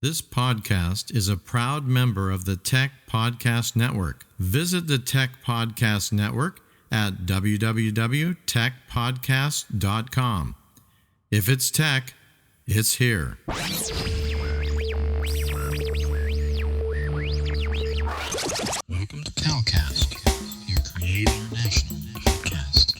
This podcast is a proud member of the Tech Podcast Network. Visit the Tech Podcast Network at www.techpodcast.com. If it's tech, it's here. Welcome to Calcast, your Create International podcast.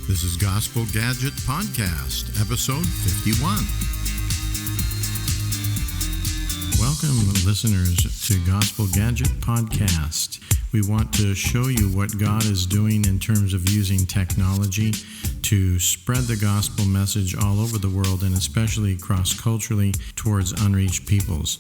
This is Gospel Gadget Podcast, episode 51. Welcome, listeners, to Gospel Gadget Podcast. We want to show you what God is doing in terms of using technology to spread the gospel message all over the world and especially cross-culturally towards unreached peoples.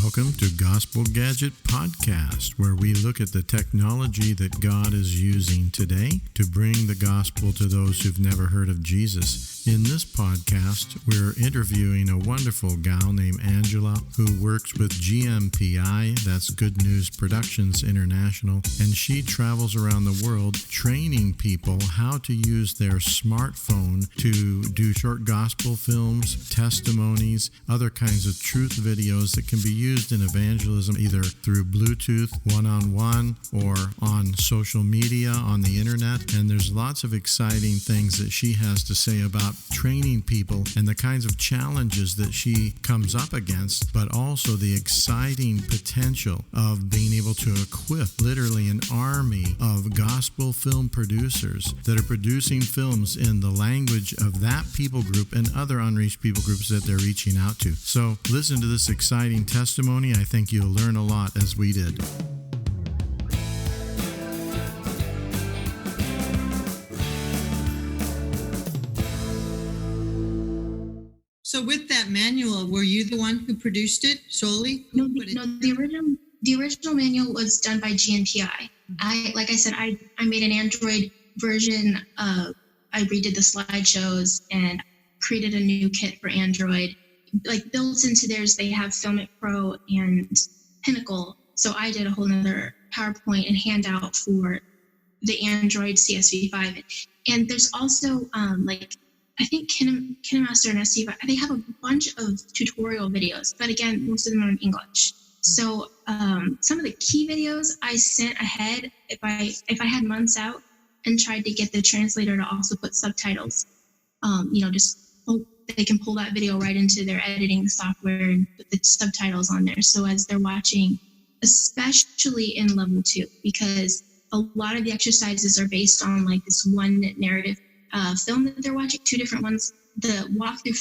Welcome to Gospel Gadget Podcast, where we look at the technology that God is using today to bring the gospel to those who've never heard of Jesus. In this podcast, we're interviewing a wonderful gal named Angela who works with GGPEpi, that's Good News Productions International, and she travels around the world training people how to use their smartphone to do short gospel films, testimonies, other kinds of truth videos that can be used in evangelism either through Bluetooth, one-on-one, or on social media, on the internet. And there's lots of exciting things that she has to say about training people and the kinds of challenges that she comes up against, but also the exciting potential of being able to equip literally an army of gospel film producers that are producing films in the language of that people group and other unreached people groups that they're reaching out to. So listen to this exciting testimony. I think you'll learn a lot as we did. So with that manual, were you the one who produced it solely? No, the original manual was done by GGPEpi. I made an Android version. I redid the slideshows and created a new kit for Android. Like built into theirs, they have Filmic Pro and Pinnacle. So I did a whole nother PowerPoint and handout for the Android CSV5. And there's also I think KineMaster and SV5, they have a bunch of tutorial videos, but again, most of them are in English. So some of the key videos I sent ahead if I had months out and tried to get the translator to also put subtitles. They can pull that video right into their editing software and put the subtitles on there. So as they're watching, especially in level 2, because a lot of the exercises are based on like this one narrative film that they're watching, 2 different ones. The walkthrough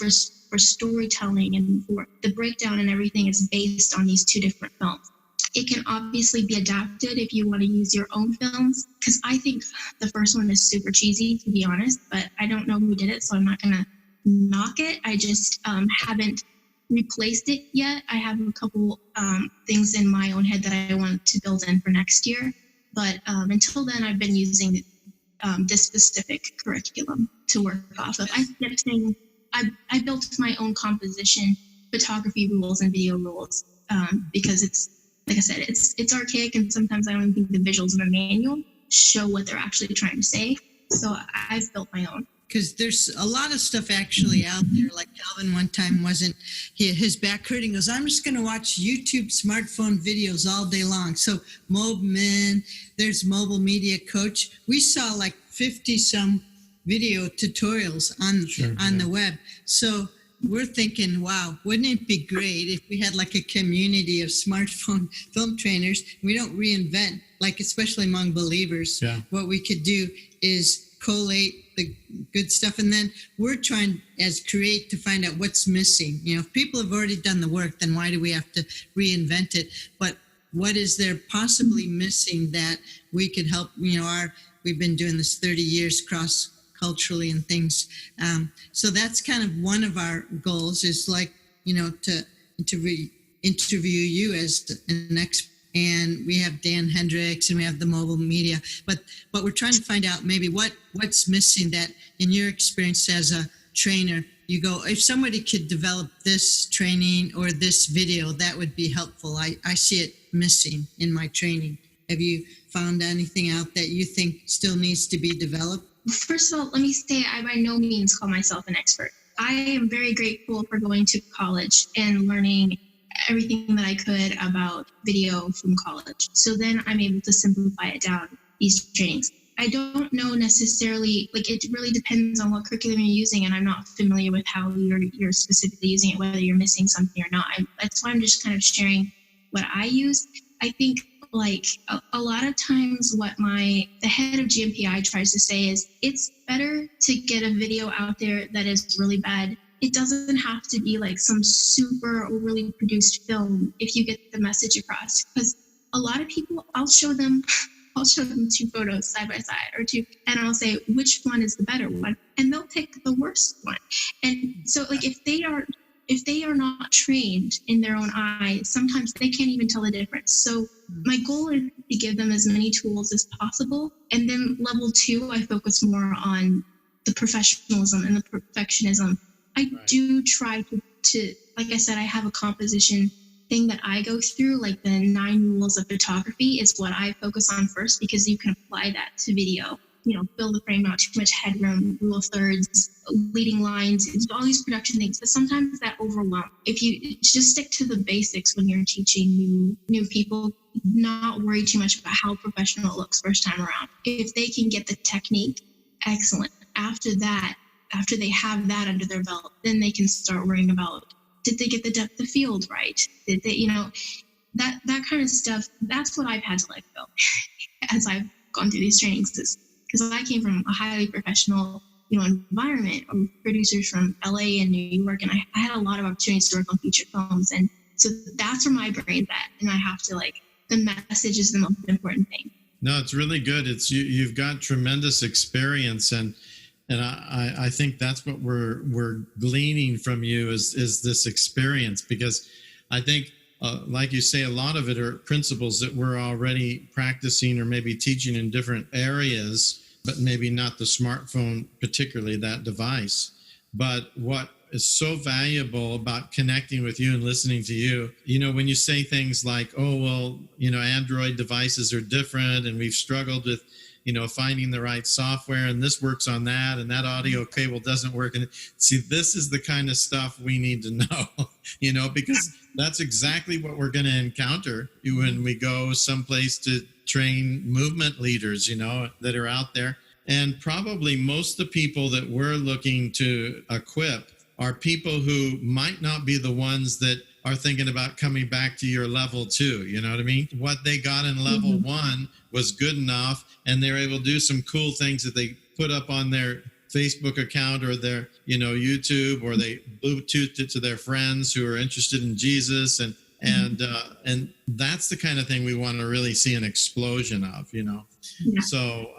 for storytelling and for the breakdown and everything is based on these 2 different films. It can obviously be adapted if you want to use your own films, because I think the first one is super cheesy, to be honest, but I don't know who did it, so I'm not going to knock it. I just haven't replaced it yet. I have a couple things in my own head that I want to build in for next year, but until then, I've been using this specific curriculum to work off of. I built my own composition, photography rules, and video rules because it's, like I said, it's archaic, and sometimes I don't even think the visuals in the manual show what they're actually trying to say. So I've built my own. Because there's a lot of stuff actually out there. Like Calvin one time his back hurting, goes, I'm just going to watch YouTube smartphone videos all day long. So MobeMin, there's Mobile Media Coach. We saw like 50 some video tutorials on the web. So we're thinking, wow, wouldn't it be great if we had like a community of smartphone film trainers? We don't reinvent, like especially among believers. Yeah. What we could do is collate the good stuff, and then we're trying as create to find out what's missing. If people have already done the work, then why do we have to reinvent it? But what is there possibly missing that we could help? We've been doing this 30 years cross culturally and things. So that's kind of one of our goals is to interview you as an expert. And we have Dan Hendricks and we have the mobile media, but we're trying to find out maybe what's missing that in your experience as a trainer, you go, if somebody could develop this training or this video, that would be helpful. I see it missing in my training. Have you found anything out that you think still needs to be developed? First of all, let me say I by no means call myself an expert. I am very grateful for going to college and learning everything that I could about video from college. So then I'm able to simplify it down, these trainings. I don't know necessarily, like it really depends on what curriculum you're using, and I'm not familiar with how you're specifically using it, whether you're missing something or not. That's why I'm just kind of sharing what I use. I think like a lot of times what the head of GGPEpi tries to say is it's better to get a video out there that is really bad. It doesn't have to be like some super overly produced film if you get the message across. Because a lot of people, I'll show them 2 photos side by side or 2, and I'll say, which one is the better one? And they'll pick the worst one. And so like if they are not trained in their own eyes, sometimes they can't even tell the difference. So my goal is to give them as many tools as possible. And then level 2, I focus more on the professionalism and the perfectionism. I do try to, like I said, I have a composition thing that I go through, like the 9 rules of photography is what I focus on first, because you can apply that to video. Fill the frame, not too much headroom, rule of thirds, leading lines, all these production things. But sometimes that overwhelms. If you just stick to the basics when you're teaching new people, not worry too much about how professional it looks first time around. If they can get the technique, excellent. After they have that under their belt, then they can start worrying about, did they get the depth of field right? Did they, that kind of stuff, that's what I've had to let go as I've gone through these trainings, because I came from a highly professional, environment of producers from LA and New York, and I had a lot of opportunities to work on feature films. And so that's where my brain's at. And I have to the message is the most important thing. No, it's really good. You've got tremendous experience, and I think that's what we're gleaning from you is this experience, because I think, like you say, a lot of it are principles that we're already practicing or maybe teaching in different areas, but maybe not the smartphone, particularly that device. But what is so valuable about connecting with you and listening to you, when you say things like, oh, well, Android devices are different and we've struggled with finding the right software, and this works on that, and that audio cable doesn't work. And see, this is the kind of stuff we need to know, because that's exactly what we're going to encounter when we go someplace to train movement leaders, that are out there. And probably most of the people that we're looking to equip are people who might not be the ones that are thinking about coming back to your level 2. You know what I mean? What they got in level 1 was good enough, and they're able to do some cool things that they put up on their Facebook account or their, YouTube, or they Bluetooth it to their friends who are interested in Jesus. And that's the kind of thing we want to really see an explosion of, Yeah. So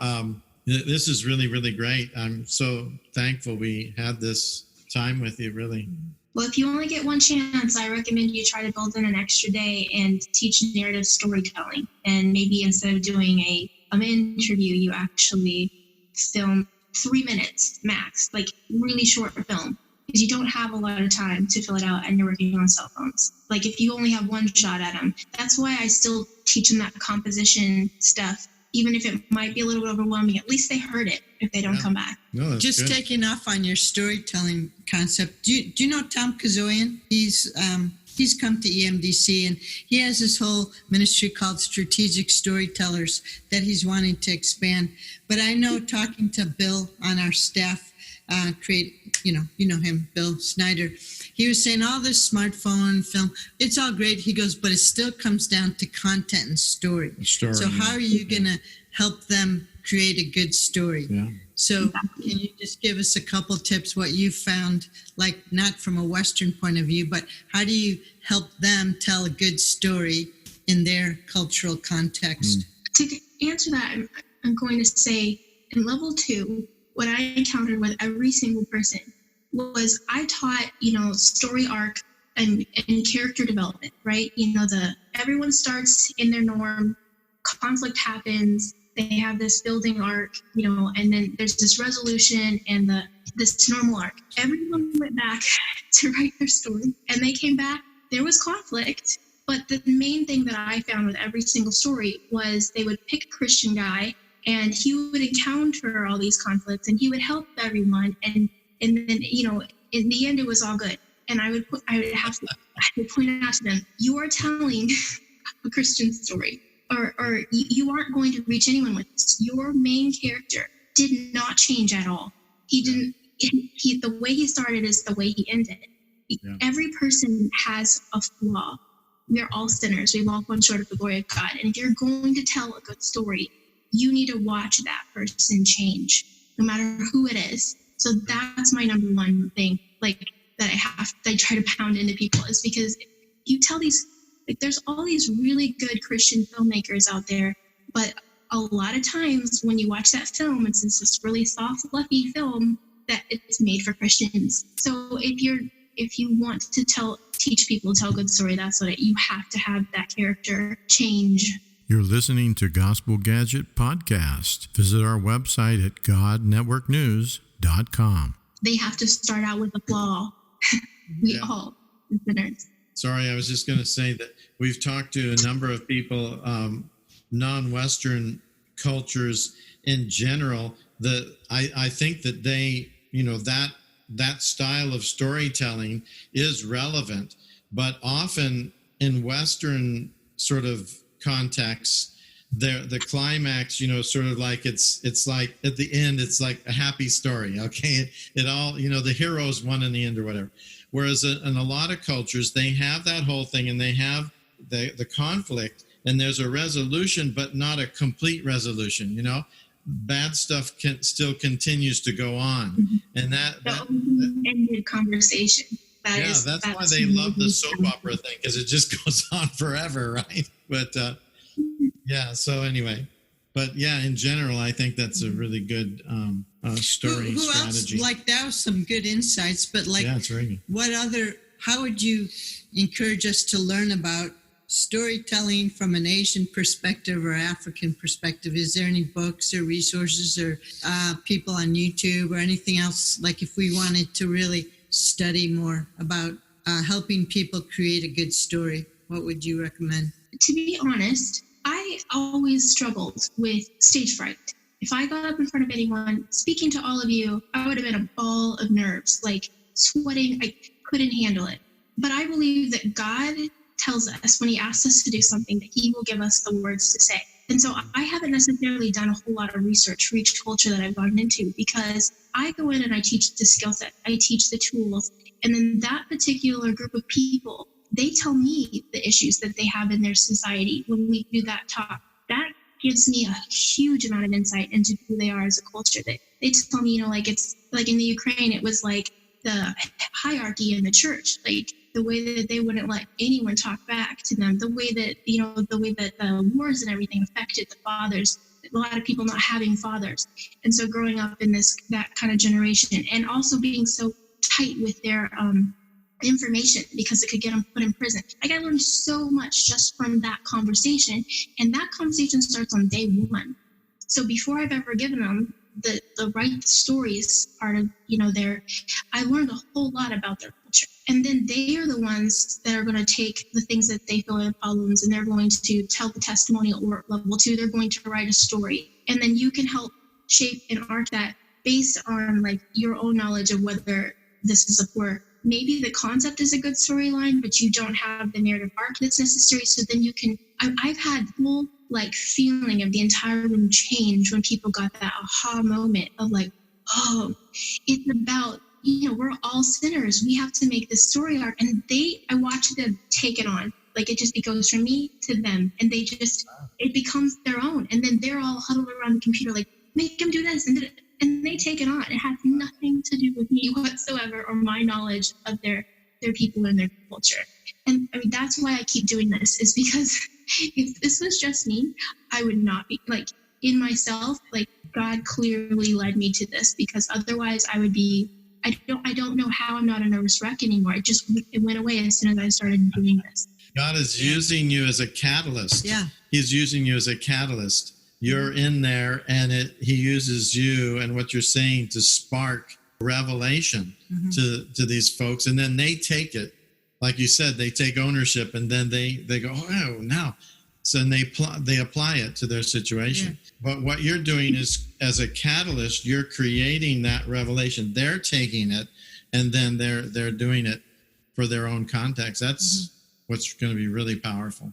this is really, really great. I'm so thankful we had this time with you, really. Well, if you only get one chance, I recommend you try to build in an extra day and teach narrative storytelling. And maybe instead of doing an interview, you actually film 3 minutes max, like really short film, because you don't have a lot of time to fill it out and you're working on cell phones. Like if you only have one shot at them, that's why I still teach them that composition stuff. Even if it might be a little bit overwhelming, at least they heard it if they don't come back. No, just good. Taking off on your storytelling concept. Do you know Tom Kazoyan? He's come to EMDC, and he has this whole ministry called Strategic Storytellers that he's wanting to expand. But I know, talking to Bill on our staff, you know him, Bill Snyder, he was saying all this smartphone film, it's all great. He goes, but it still comes down to content and story. So how are you going to help them create a good story? Yeah. So can you just give us a couple tips, what you found, like not from a Western point of view, but how do you help them tell a good story in their cultural context? To answer that, I'm going to say in level 2, what I encountered with every single person was I taught, story arc and character development, right? Everyone starts in their norm, conflict happens, they have this building arc, and then there's this resolution and this normal arc. Everyone went back to write their story, and they came back, there was conflict, but the main thing that I found with every single story was they would pick a Christian guy, and he would encounter all these conflicts, and he would help everyone, and then, in the end, it was all good. And I would point out to them, you are telling a Christian story, or you aren't going to reach anyone with this. Your main character did not change at all. He didn't. The way he started is the way he ended. Yeah. Every person has a flaw. We are all sinners. We've all fallen short of the glory of God. And if you're going to tell a good story, you need to watch that person change, no matter who it is. So that's my number one thing, that I try to pound into people, is because you tell these, there's all these really good Christian filmmakers out there, but a lot of times when you watch that film, it's this really soft, fluffy film that it's made for Christians. So if you want to teach people to tell a good story, that's what you have to have that character change. You're listening to Gospel Gadget Podcast. Visit our website at godnetworknews.com. They have to start out with a flaw. We all sinners. Sorry, I was just going to say that we've talked to a number of people, non-Western cultures in general, that I think that they, that style of storytelling is relevant, but often in Western sort of contexts, the climax, sort of like it's like at the end, it's like a happy story. Okay. It all, the heroes won in the end or whatever. Whereas in a lot of cultures, they have that whole thing, and they have the conflict, and there's a resolution, but not a complete resolution. Bad stuff still continues to go on. Mm-hmm. And that ended conversation. That's why they love the soap opera thing, because it just goes on forever. Right. But, so anyway, but in general, I think that's a really good story who strategy. Else, that was some good insights, but it's very good. How would you encourage us to learn about storytelling from an Asian perspective or African perspective? Is there any books or resources or people on YouTube or anything else? If we wanted to really study more about helping people create a good story, what would you recommend? To be honest, I always struggled with stage fright. If I got up in front of anyone, speaking to all of you, I would have been a ball of nerves, sweating. I couldn't handle it. But I believe that God tells us when he asks us to do something that he will give us the words to say. And so I haven't necessarily done a whole lot of research for each culture that I've gone into, because I go in and I teach the skill set, I teach the tools, and then that particular group of people, they tell me the issues that they have in their society when we do that talk. That gives me a huge amount of insight into who they are as a culture. They tell me, it's like in the Ukraine, it was like the hierarchy in the church, the way that they wouldn't let anyone talk back to them, the way that the wars and everything affected the fathers, a lot of people not having fathers. And so growing up in that kind of generation, and also being so tight with their information because it could get them put in prison. I learned so much just from that conversation, and that conversation starts on day one. So before I've ever given them the right stories part of I learned a whole lot about their culture, and then they are the ones that are going to take the things that they feel are problems, and they're going to tell the testimonial or level 2. They're going to write a story, and then you can help shape and arc that based on your own knowledge of whether this is maybe the concept is a good storyline, but you don't have the narrative arc that's necessary. So then you can, I've had full feeling of the entire room change when people got that aha moment of it's about, we're all sinners. We have to make this story arc. And I watch them take it on. It goes from me to them, and it becomes their own. And then they're all huddled around the computer, make them do this and they take it on. It has nothing to do with me whatsoever or my knowledge of their people and their culture. And that's why I keep doing this, is because if this was just me, I would not be in myself. God clearly led me to this, because otherwise I would be I don't know how I'm not a nervous wreck anymore. It went away as soon as I started doing this. God is using you as a catalyst. Yeah. He's using you as a catalyst. You're in there, and he uses you and what you're saying to spark revelation to these folks. And then they take it, like you said, they take ownership, and then they go, oh, now. So then they apply it to their situation. Yeah. But what you're doing is, as a catalyst, you're creating that revelation. They're taking it, and then they're doing it for their own context. That's what's going to be really powerful.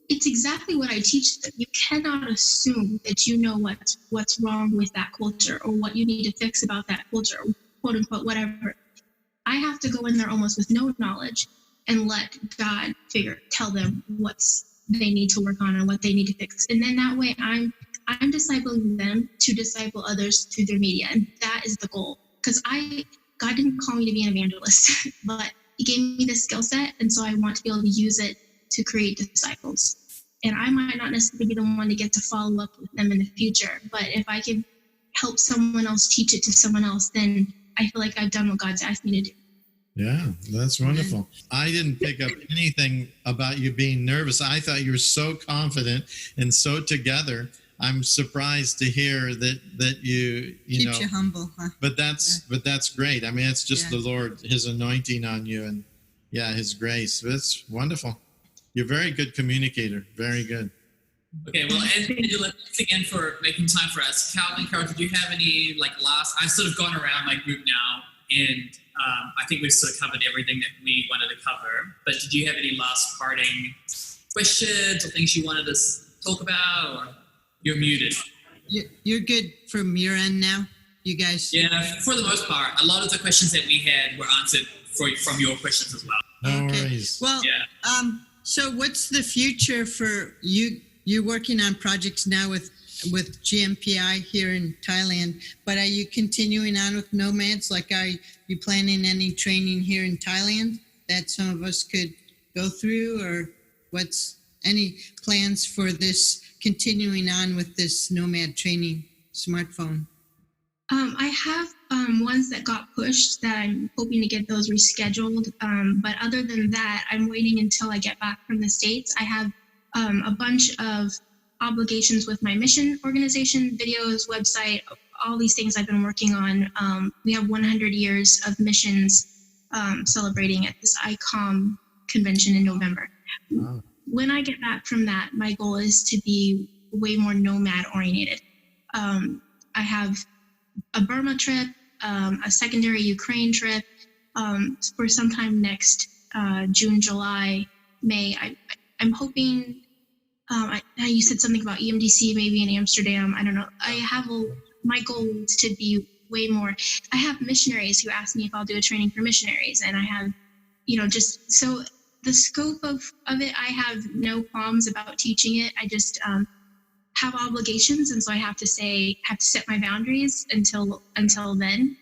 It's exactly what I teach them. You cannot assume that you know what's wrong with that culture or what you need to fix about that culture, quote unquote, whatever. I have to go in there almost with no knowledge and let God tell them what's they need to work on and what they need to fix. And then that way I'm discipling them to disciple others through their media. And that is the goal. Because God didn't call me to be an evangelist, but he gave me the skill set. And so I want to be able to use it to create disciples. And I might not necessarily be the one to get to follow up with them in the future, but if I can help someone else teach it to someone else, then I feel like I've done what God's asked me to do. Yeah, that's wonderful. I didn't pick up anything about you being nervous. I thought you were so confident and so together. I'm surprised to hear that you keeps you humble, huh? But that's great. I mean, it's just the Lord, his anointing on you, and his grace. It's wonderful. You're a very good communicator. Very good. Okay, well, Angela, thanks again for making time for us. Calvin, Carol, did you have any I've sort of gone around my group now, and I think we've sort of covered everything that we wanted to cover. But did you have any last parting questions or things you wanted to talk about, or you're muted? You're good from your end now, you guys? Yeah, for the most part. A lot of the questions that we had were answered from your questions as well. No worries. Well, so what's the future for you? You're working on projects now with GGPEpi here in Thailand, but are you continuing on with Nomads? Are you planning any training here in Thailand that some of us could go through, or what's any plans for this continuing on with this Nomad training smartphone? I have ones that got pushed that I'm hoping to get those rescheduled. But other than that, I'm waiting until I get back from the States. I have a bunch of obligations with my mission organization, videos, website, all these things I've been working on. We have 100 years of missions celebrating at this ICOM convention in November. Wow. When I get back from that, my goal is to be way more nomad oriented. I have a Burma trip, a secondary Ukraine trip for sometime next June, July, May. I'm hoping, you said something about EMDC maybe in Amsterdam. I don't know. My goal is to be way more. I have missionaries who ask me if I'll do a training for missionaries. And I have, just so the scope of it, I have no qualms about teaching it. I just have obligations. And so I have to set my boundaries until then.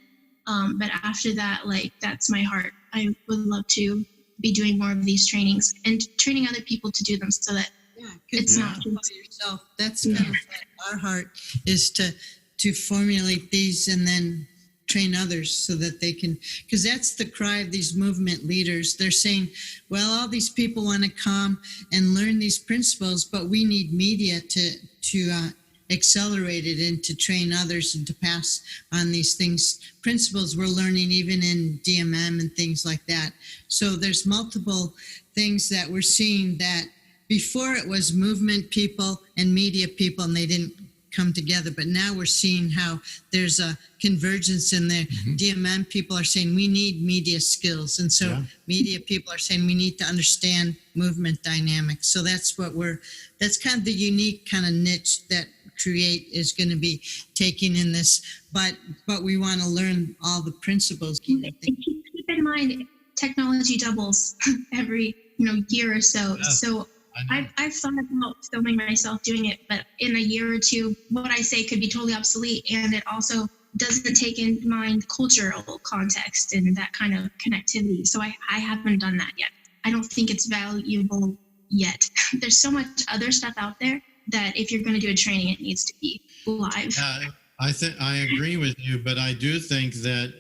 But after that, that's my heart. I would love to be doing more of these trainings and training other people to do them so that it's not just yourself. That's kind of our heart, is to formulate these and then train others so that they can, because that's the cry of these movement leaders. They're saying, well, all these people want to come and learn these principles, but we need media to accelerate it and to train others and to pass on these principles we're learning even in DMM and things like that. So there's multiple things that we're seeing that before it was movement people and media people and they didn't come together, but now we're seeing how there's a convergence in there. DMM people are saying we need media skills, and so media people are saying we need to understand movement dynamics. So that's kind of the unique kind of niche that Create is going to be taking in this, but we want to learn all the principles. Keep in mind, technology doubles every year or so. Yes. So I've thought about filming myself doing it, but in a year or two, what I say could be totally obsolete, and it also doesn't take in mind cultural context and that kind of connectivity. So I haven't done that yet. I don't think it's valuable yet. There's so much other stuff out there that if you're going to do a training, it needs to be live. I agree with you, but I do think that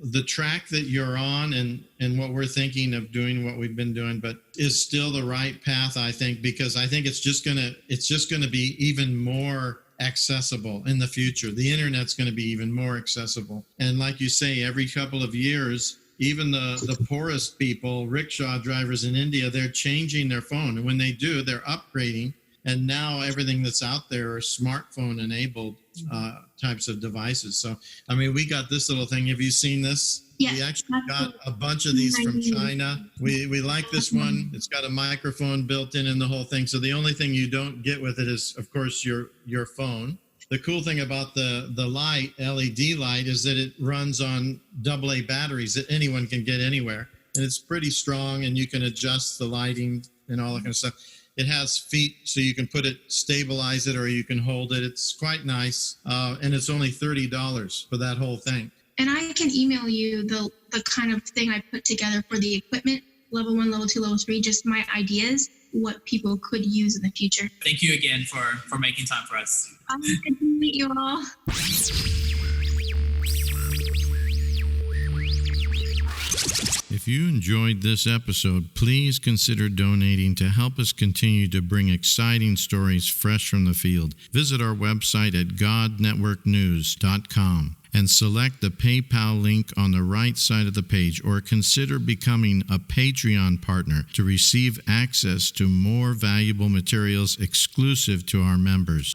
the track that you're on and what we're thinking of doing, what we've been doing, but is still the right path, I think, because I think it's just gonna be even more accessible in the future. The internet's going to be even more accessible. And like you say, every couple of years, even the poorest people, rickshaw drivers in India, they're changing their phone. And when they do, they're upgrading. And now everything that's out there are smartphone enabled types of devices. So, I mean, we got this little thing. Have you seen this? Yes, we actually got a bunch of these from China. We like this one. It's got a microphone built in the whole thing. So the only thing you don't get with it is, of course, your phone. The cool thing about the light, LED light, is that it runs on AA batteries that anyone can get anywhere. And it's pretty strong, and you can adjust the lighting and all that kind of stuff. It has feet, so you can put it, stabilize it, or you can hold it. It's quite nice, and it's only $30 for that whole thing. And I can email you the kind of thing I put together for the equipment, level 1, level 2, level 3, just my ideas, what people could use in the future. Thank you again for making time for us. Good to meet you all. If you enjoyed this episode, please consider donating to help us continue to bring exciting stories fresh from the field. Visit our website at godnetworknews.com and select the PayPal link on the right side of the page, or consider becoming a Patreon partner to receive access to more valuable materials exclusive to our members.